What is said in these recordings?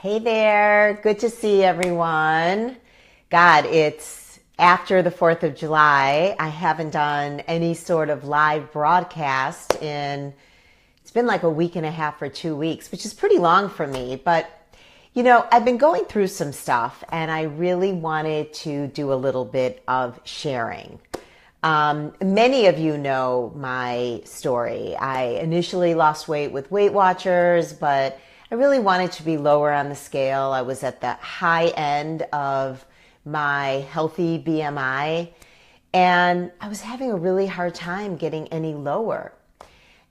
Hey there, good to see everyone. God, it's after the 4th of July. I haven't done any sort of live broadcast it's been like a week and a half or 2 weeks, which is pretty long for me. But, I've been going through some stuff and I really wanted to do a little bit of sharing. Many of you know my story. I initially lost weight with Weight Watchers, but I really wanted to be lower on the scale. I was at the high end of my healthy BMI, and I was having a really hard time getting any lower.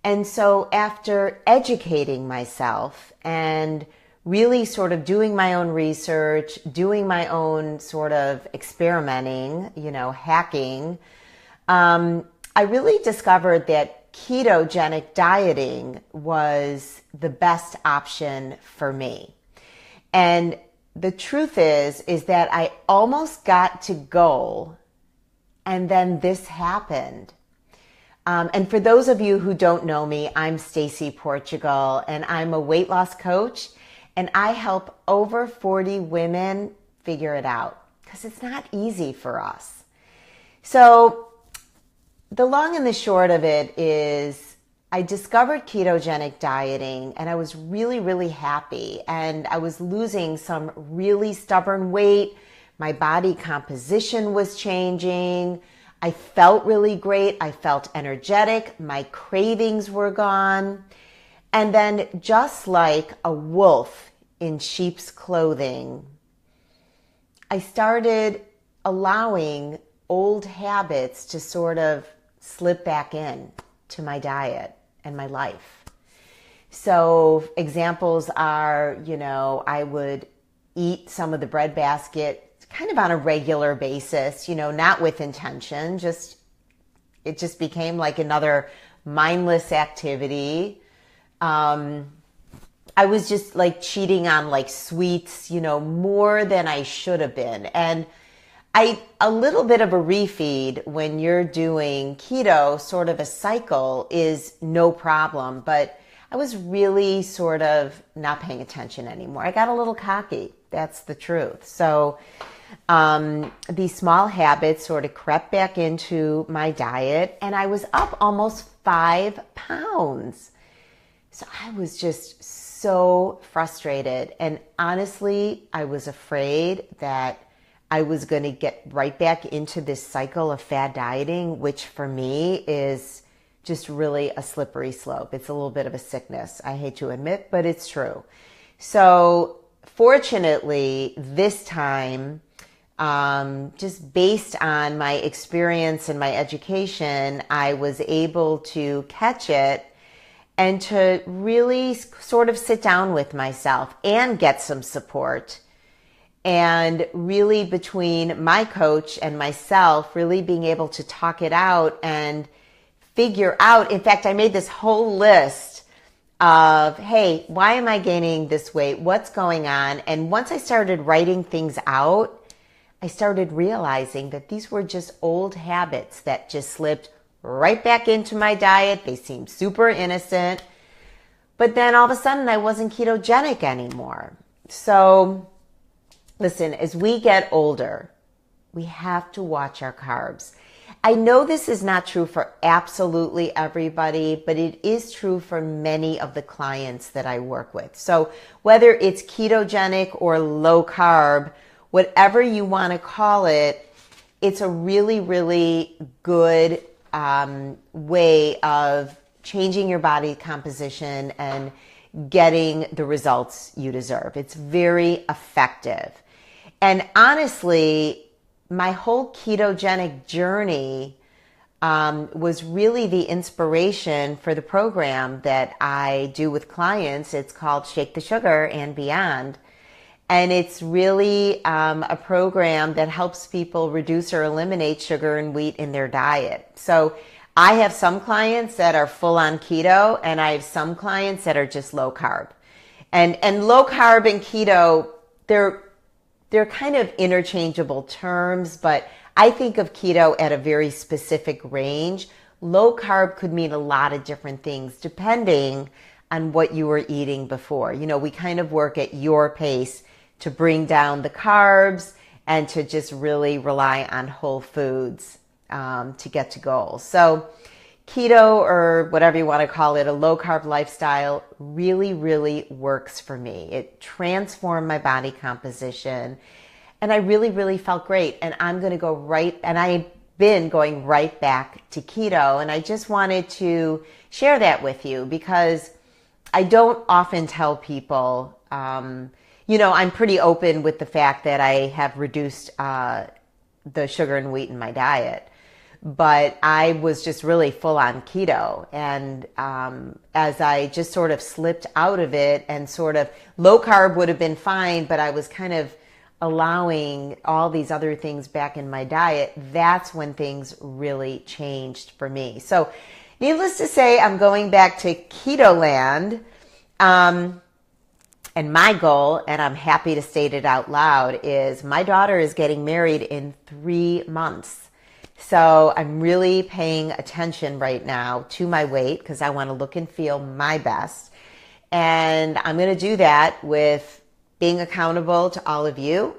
And so after educating myself and really sort of doing my own research, doing my own sort of experimenting, hacking, I really discovered that ketogenic dieting was the best option for me. And the truth is that I almost got to goal and then this happened. And for those of you who don't know me, I'm Stacy Portugal and I'm a weight loss coach and I help over 40 women figure it out because it's not easy for us. So the long and the short of it is I discovered ketogenic dieting and I was really, really happy. And I was losing some really stubborn weight. My body composition was changing. I felt really great. I felt energetic. My cravings were gone. And then just like a wolf in sheep's clothing, I started allowing old habits to sort of slip back in to my diet and my life. So examples are, I would eat some of the bread basket kind of on a regular basis, not with intention, it just became like another mindless activity. I was just like cheating on like sweets, more than I should have been. And a little bit of a refeed when you're doing keto, sort of a cycle, is no problem. But I was really sort of not paying attention anymore. I got a little cocky. That's the truth. So these small habits sort of crept back into my diet and I was up almost 5 pounds. So I was just so frustrated. And honestly, I was afraid that I was going to get right back into this cycle of fad dieting, which for me is just really a slippery slope. It's a little bit of a sickness, I hate to admit, but it's true. So fortunately, this time, just based on my experience and my education, I was able to catch it and to really sort of sit down with myself and get some support. And really between my coach and myself, really being able to talk it out and figure out, in fact, I made this whole list of, hey, why am I gaining this weight? What's going on? And once I started writing things out, I started realizing that these were just old habits that just slipped right back into my diet. They seemed super innocent. But then all of a sudden I wasn't ketogenic anymore. So listen, as we get older, we have to watch our carbs. I know this is not true for absolutely everybody, but it is true for many of the clients that I work with. So whether it's ketogenic or low carb, whatever you want to call it, it's a really, really good way of changing your body composition and getting the results you deserve. It's very effective. And honestly, my whole ketogenic journey was really the inspiration for the program that I do with clients. It's called Shake the Sugar and Beyond. And it's really a program that helps people reduce or eliminate sugar and wheat in their diet. So I have some clients that are full on keto and I have some clients that are just low carb. And low carb and keto, they're kind of interchangeable terms, but I think of keto at a very specific range. Low carb could mean a lot of different things depending on what you were eating before. You know, we kind of work at your pace to bring down the carbs and to just really rely on whole foods to get to goals. So keto, or whatever you want to call it, a low carb lifestyle really, really works for me. It transformed my body composition and I really, really felt great. And I've been going right back to keto. And I just wanted to share that with you because I don't often tell people, you know, I'm pretty open with the fact that I have reduced the sugar and wheat in my diet. But I was just really full on keto. And as I just sort of slipped out of it and sort of low carb would have been fine, but I was kind of allowing all these other things back in my diet, that's when things really changed for me. So needless to say, I'm going back to keto land. And my goal, and I'm happy to state it out loud, is my daughter is getting married in 3 months. So I'm really paying attention right now to my weight because I want to look and feel my best. And I'm going to do that with being accountable to all of you.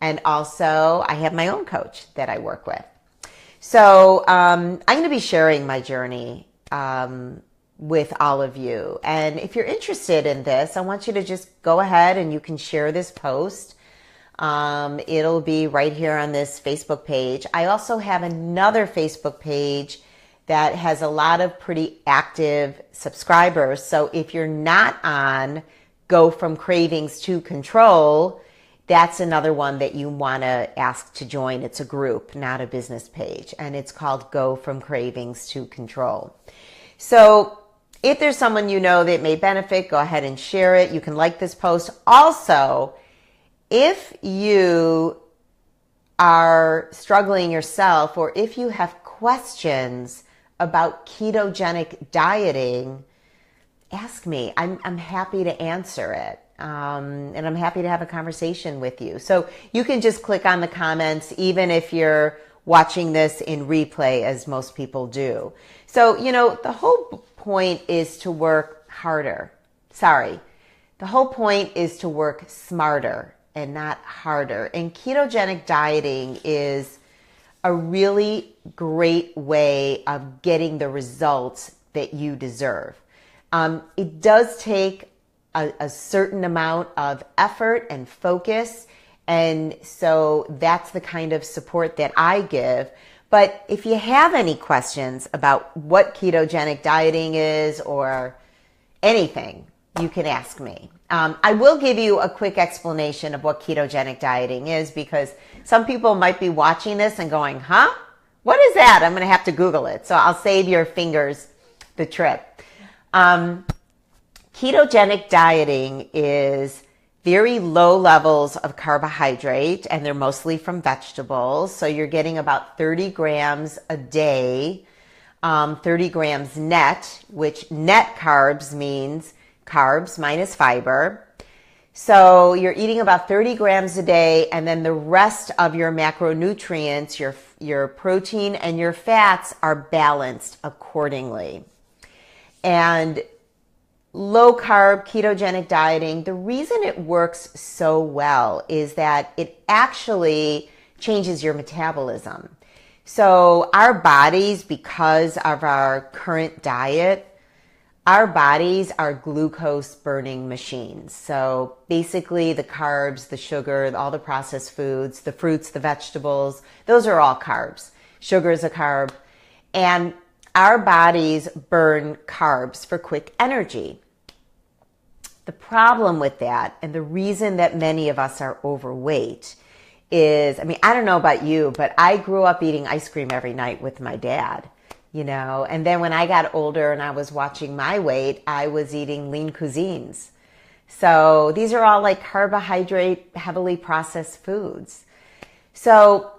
And also I have my own coach that I work with. So I'm going to be sharing my journey with all of you. And if you're interested in this, I want you to just go ahead and you can share this post. It'll be right here on this Facebook page. I also have another Facebook page that has a lot of pretty active subscribers. So if you're not on Go From Cravings to Control, that's another one that you want to ask to join. It's a group, not a business page. And it's called Go From Cravings to Control. So if there's someone you know that may benefit, go ahead and share it. You can like this post. Also, if you are struggling yourself or if you have questions about ketogenic dieting, ask me. I'm happy to answer it. And I'm happy to have a conversation with you. So you can just click on the comments, even if you're watching this in replay, as most people do. So, you know, the whole point is to work harder. The whole point is to work smarter and not harder. And ketogenic dieting is a really great way of getting the results that you deserve. It does take a certain amount of effort and focus. And so that's the kind of support that I give. But if you have any questions about what ketogenic dieting is or anything, you can ask me. I will give you a quick explanation of what ketogenic dieting is because some people might be watching this and going, huh? What is that? I'm going to have to Google it. So I'll save your fingers the trip. Ketogenic dieting is very low levels of carbohydrate, and they're mostly from vegetables. So you're getting about 30 grams a day, 30 grams net, which net carbs means carbs minus fiber. So you're eating about 30 grams a day, and then the rest of your macronutrients, your protein and your fats are balanced accordingly. And low carb ketogenic dieting, the reason it works so well is that it actually changes your metabolism. So our bodies, because of our current diet, our bodies are glucose burning machines. So basically the carbs, the sugar, all the processed foods, the fruits, the vegetables, those are all carbs. Sugar is a carb. And our bodies burn carbs for quick energy. The problem with that, and the reason that many of us are overweight is, I don't know about you, but I grew up eating ice cream every night with my dad, you know, and then when I got older and I was watching my weight, I was eating lean cuisines. So these are all like carbohydrate, heavily processed foods. So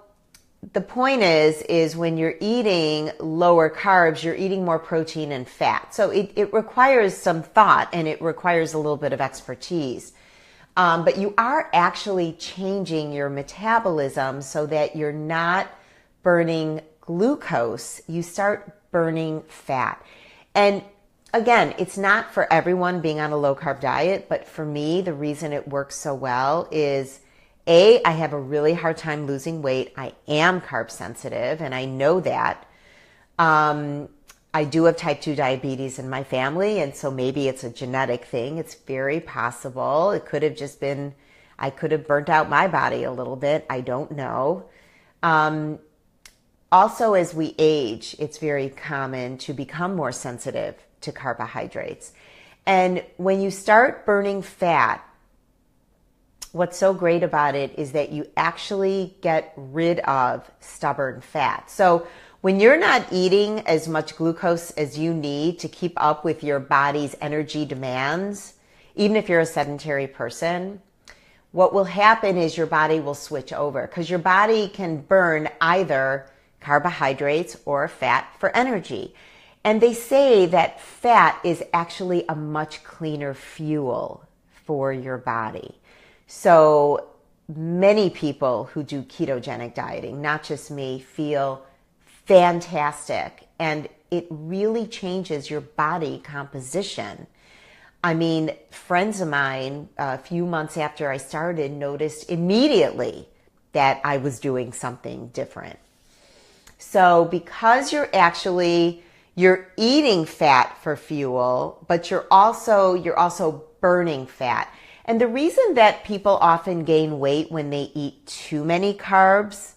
the point is when you're eating lower carbs, you're eating more protein and fat. So it requires some thought and it requires a little bit of expertise. But you are actually changing your metabolism so that you're not burning glucose. You start burning fat. And again, it's not for everyone being on a low carb diet, but for me, the reason it works so well is I have a really hard time losing weight. I am carb sensitive, and I know that. I do have type 2 diabetes in my family, and so maybe it's a genetic thing. It's very possible. It could have just been, I could have burnt out my body a little bit. I don't know. Also, as we age, it's very common to become more sensitive to carbohydrates. And when you start burning fat, what's so great about it is that you actually get rid of stubborn fat. So when you're not eating as much glucose as you need to keep up with your body's energy demands, even if you're a sedentary person, what will happen is your body will switch over, because your body can burn either carbohydrates or fat for energy. And they say that fat is actually a much cleaner fuel for your body. So many people who do ketogenic dieting, not just me, feel fantastic. And it really changes your body composition. I mean, friends of mine, a few months after I started, noticed immediately that I was doing something different. So because you're eating fat for fuel, but you're also burning fat. And the reason that people often gain weight when they eat too many carbs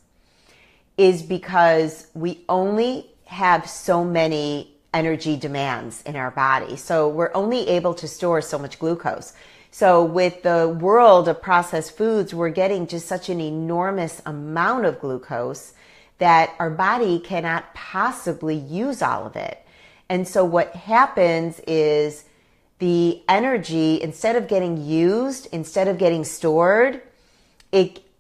is because we only have so many energy demands in our body. So we're only able to store so much glucose. So with the world of processed foods, we're getting just such an enormous amount of glucose that our body cannot possibly use all of it. And so what happens is the energy, instead of getting used, instead of getting stored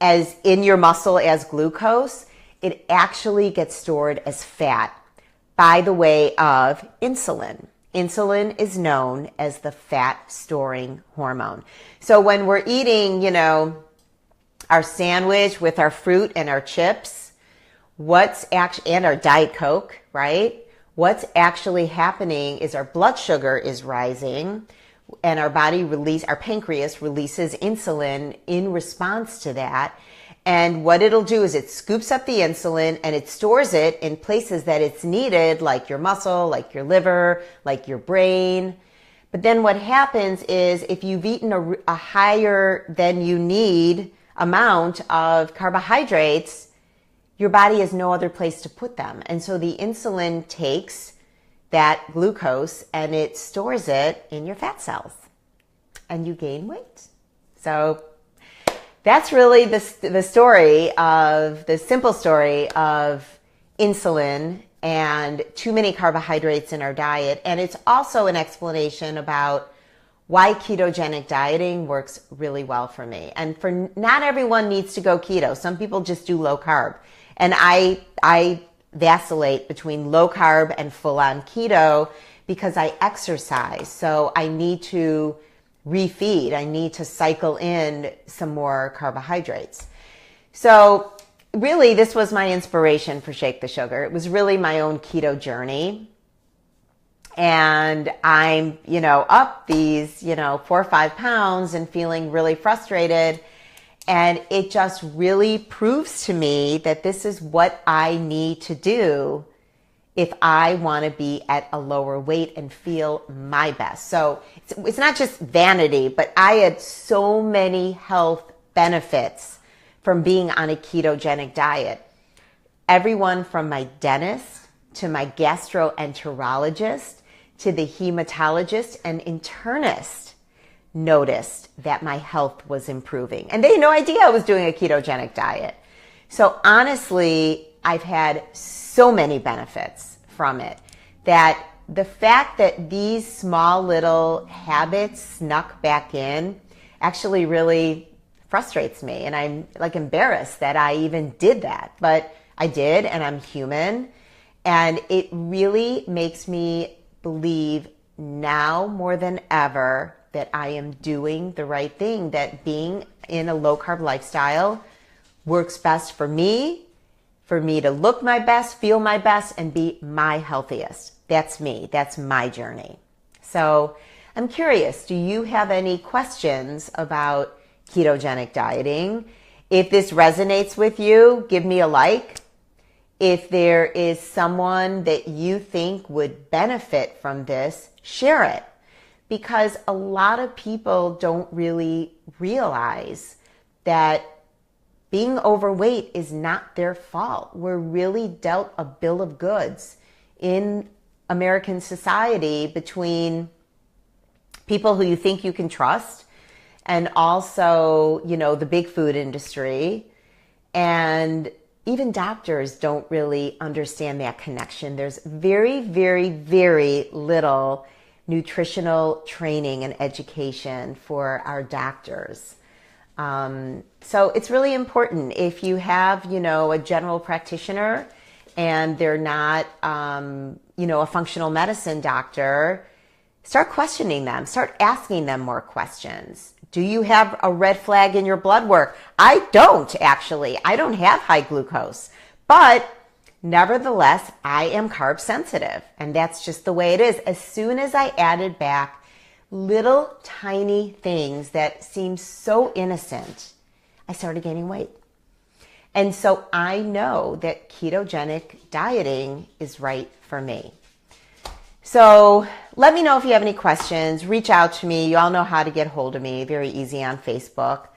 as in your muscle as glucose, it actually gets stored as fat by the way of insulin. Insulin is known as the fat storing hormone. So when we're eating, our sandwich with our fruit and our chips, and our Diet Coke, right? What's actually happening is our blood sugar is rising, and our pancreas releases insulin in response to that. And what it'll do is it scoops up the insulin and it stores it in places that it's needed, like your muscle, like your liver, like your brain. But then what happens is if you've eaten a higher than you need amount of carbohydrates, your body has no other place to put them. And so the insulin takes that glucose and it stores it in your fat cells, and you gain weight. So that's really the simple story of insulin and too many carbohydrates in our diet. And it's also an explanation about why ketogenic dieting works really well for me. And for not everyone needs to go keto. Some people just do low carb. And I vacillate between low carb and full-on keto because I exercise. So I need to refeed. I need to cycle in some more carbohydrates. So really, this was my inspiration for Shake the Sugar. It was really my own keto journey. And I'm, up these, 4 or 5 pounds and feeling really frustrated. And it just really proves to me that this is what I need to do if I want to be at a lower weight and feel my best. So it's not just vanity, but I had so many health benefits from being on a ketogenic diet. Everyone from my dentist to my gastroenterologist to the hematologist and internist noticed that my health was improving. And they had no idea I was doing a ketogenic diet. So honestly, I've had so many benefits from it that the fact that these small little habits snuck back in actually really frustrates me. And I'm embarrassed that I even did that. But I did, and I'm human. And it really makes me believe now more than ever that I am doing the right thing, that being in a low carb lifestyle works best for me to look my best, feel my best, and be my healthiest. That's me. That's my journey. So I'm curious, do you have any questions about ketogenic dieting? If this resonates with you, give me a like. If there is someone that you think would benefit from this, share it. Because a lot of people don't really realize that being overweight is not their fault. We're really dealt a bill of goods in American society between people who you think you can trust and also, the big food industry. And even doctors don't really understand that connection. There's very, very, very little nutritional training and education for our doctors. So it's really important if you have, a general practitioner and they're not, a functional medicine doctor, start questioning them. Start asking them more questions. Do you have a red flag in your blood work? I don't, actually. I don't have high glucose. But nevertheless, I am carb sensitive. And that's just the way it is. As soon as I added back little tiny things that seem so innocent, I started gaining weight. And so I know that ketogenic dieting is right for me. So let me know if you have any questions. Reach out to me. You all know how to get hold of me. Very easy on Facebook.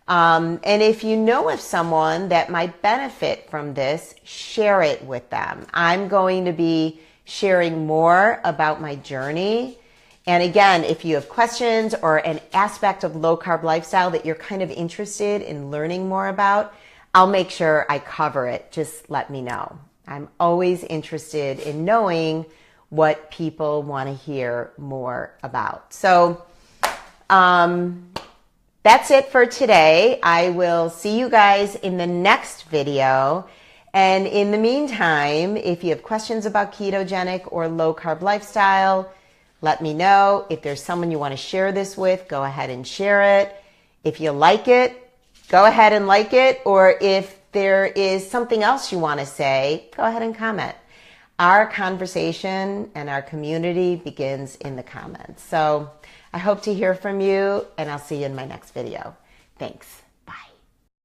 And if you know of someone that might benefit from this, share it with them. I'm going to be sharing more about my journey. And again, if you have questions or an aspect of low carb lifestyle that you're kind of interested in learning more about, I'll make sure I cover it. Just let me know. I'm always interested in knowing what people want to hear more about. So that's it for today. I will see you guys in the next video. And in the meantime, if you have questions about ketogenic or low carb lifestyle, let me know. If there's someone you want to share this with, go ahead and share it. If you like it, go ahead and like it. Or if there is something else you want to say, go ahead and comment. Our conversation and our community begins in the comments. So I hope to hear from you, and I'll see you in my next video. Thanks.